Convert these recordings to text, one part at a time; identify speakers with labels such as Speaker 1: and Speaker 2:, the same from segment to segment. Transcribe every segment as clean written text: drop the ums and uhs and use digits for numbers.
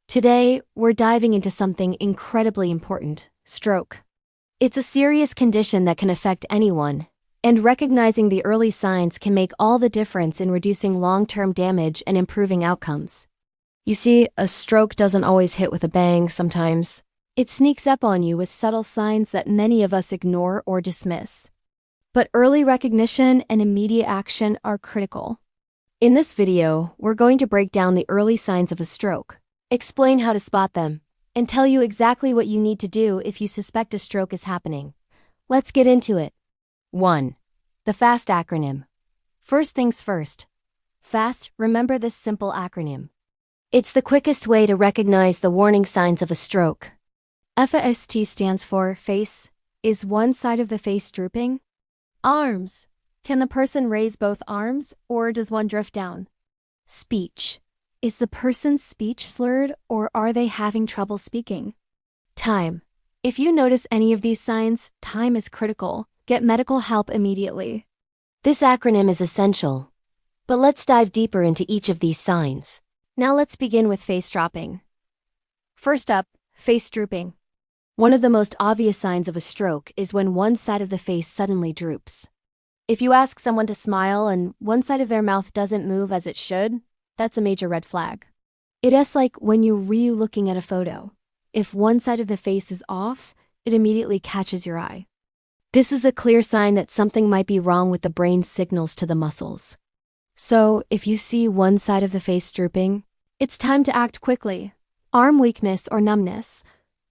Speaker 1: Today, we're diving into something incredibly important: stroke. It's a serious condition that can affect anyone, and recognizing the early signs can make all the difference in reducing long-term damage and improving outcomes. You see, a stroke doesn't always hit with a bang sometimes. It sneaks up on you with subtle signs that many of us ignore or dismiss. But early recognition and immediate action are critical. In this video, we're going to break down the early signs of a stroke, explain how to spot them, and tell you exactly what you need to do if you suspect a stroke is happening. Let's get into it. 1. The FAST acronym. First things first. FAST, remember this simple acronym. It's the quickest way to recognize the warning signs of a stroke. FAST stands for face. Is one side of the face drooping? Arms. Can the person raise both arms, or does one drift down? Speech. Is the person's speech slurred, or are they having trouble speaking? Time. If you notice any of these signs, time is critical. Get medical help immediately. This acronym is essential. But let's dive deeper into each of these signs. Now let's begin with face dropping. First up, face drooping. One of the most obvious signs of a stroke is when one side of the face suddenly droops. If you ask someone to smile and one side of their mouth doesn't move as it should, that's a major red flag. It's like when you're re-looking at a photo. If one side of the face is off, it immediately catches your eye. This is a clear sign that something might be wrong with the brain's signals to the muscles. So, if you see one side of the face drooping, it's time to act quickly. Arm weakness or numbness.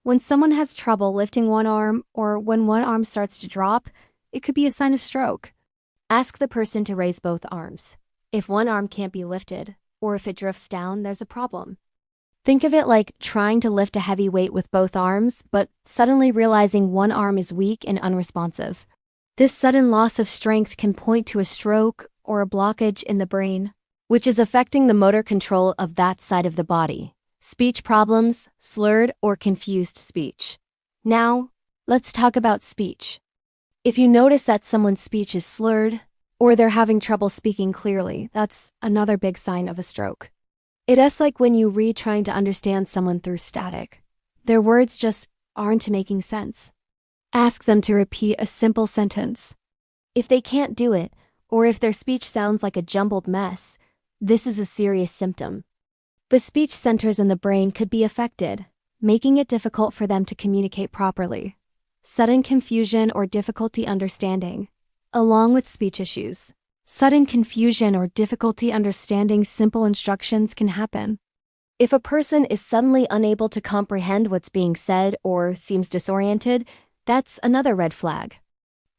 Speaker 1: When someone has trouble lifting one arm, or when one arm starts to drop, it could be a sign of stroke. Ask the person to raise both arms. If one arm can't be lifted, or if it drifts down, there's a problem. Think of it like trying to lift a heavy weight with both arms, but suddenly realizing one arm is weak and unresponsive. This sudden loss of strength can point to a stroke or a blockage in the brain, which is affecting the motor control of that side of the body. Speech problems, slurred or confused speech. Now, let's talk about speech. If you notice that someone's speech is slurred, or they're having trouble speaking clearly, that's another big sign of a stroke. It's like when you read trying to understand someone through static. Their words just aren't making sense. Ask them to repeat a simple sentence. If they can't do it, or if their speech sounds like a jumbled mess, this is a serious symptom. The speech centers in the brain could be affected, making it difficult for them to communicate properly. Sudden confusion or difficulty understanding. Along with speech issues, sudden confusion or difficulty understanding simple instructions can happen. If a person is suddenly unable to comprehend what's being said or seems disoriented, that's another red flag.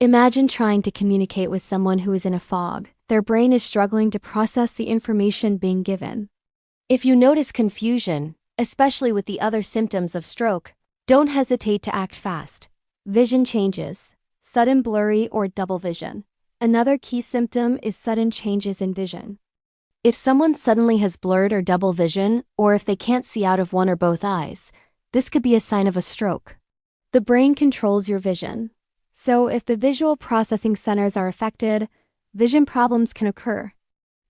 Speaker 1: Imagine trying to communicate with someone who is in a fog. Their brain is struggling to process the information being given. If you notice confusion, especially with the other symptoms of stroke, don't hesitate to act fast. Vision changes. Sudden blurry or double vision. Another key symptom is sudden changes in vision. If someone suddenly has blurred or double vision, or if they can't see out of one or both eyes, this could be a sign of a stroke. The brain controls your vision. So if the visual processing centers are affected, vision problems can occur.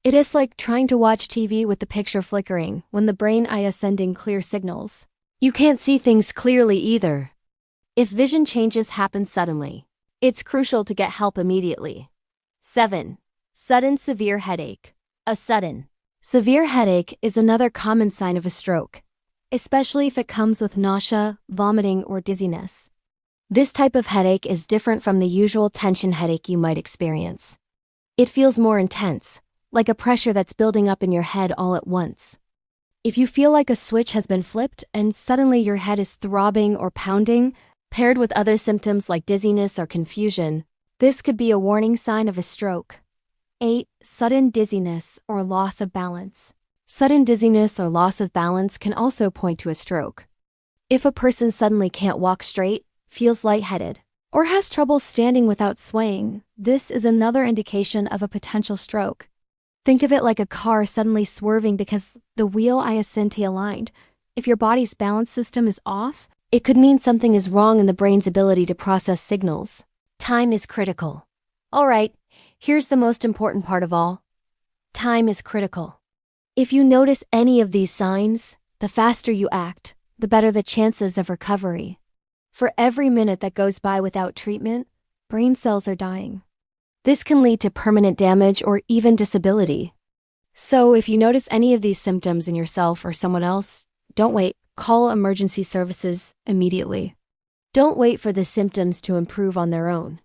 Speaker 1: It's like trying to watch TV with the picture flickering when the brain is sending clear signals. You can't see things clearly either. If vision changes happen suddenly, it's crucial to get help immediately. 7. Sudden severe headache. A sudden, severe headache is another common sign of a stroke, especially if it comes with nausea, vomiting, or dizziness. This type of headache is different from the usual tension headache you might experience. It feels more intense, like a pressure that's building up in your head all at once. If you feel like a switch has been flipped and suddenly your head is throbbing or pounding, paired with other symptoms like dizziness or confusion, this could be a warning sign of a stroke. 8. Sudden dizziness or loss of balance. Sudden dizziness or loss of balance can also point to a stroke. If a person suddenly can't walk straight, feels lightheaded, or has trouble standing without swaying, this is another indication of a potential stroke. Think of it like a car suddenly swerving because the wheel isn't aligned. If your body's balance system is off, it could mean something is wrong in the brain's ability to process signals. Time is critical. Alright, here's the most important part of all. Time is critical. If you notice any of these signs, The faster you act, the better the chances of recovery. For every minute that goes by without treatment, brain cells are dying. This can lead to permanent damage or even disability. So if you notice any of these symptoms in yourself or someone else, don't wait. Call emergency services immediately. Don't wait for the symptoms to improve on their own.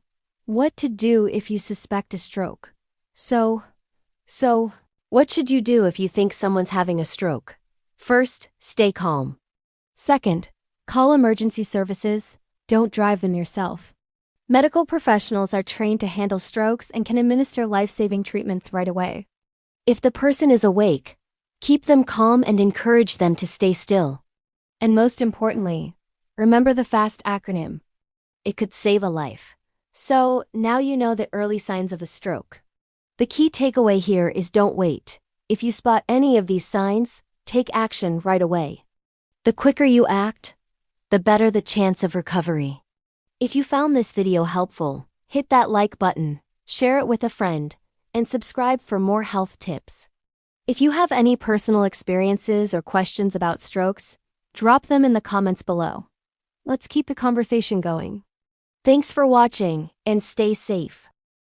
Speaker 1: What to do if you suspect a stroke? So, what should you do if you think someone's having a stroke? First, stay calm. Second, call emergency services. Don't drive them yourself. Medical professionals are trained to handle strokes and can administer life-saving treatments right away. If the person is awake, keep them calm and encourage them to stay still. And most importantly, remember the FAST acronym. It could save a life. So, now you know the early signs of a stroke. The key takeaway here is don't wait. If you spot any of these signs, take action right away. The quicker you act, the better the chance of recovery. If you found this video helpful, hit that like button, share it with a friend, and subscribe for more health tips. If you have any personal experiences or questions about strokes, drop them in the comments below. Let's keep the conversation going. Thanks for watching, and stay safe.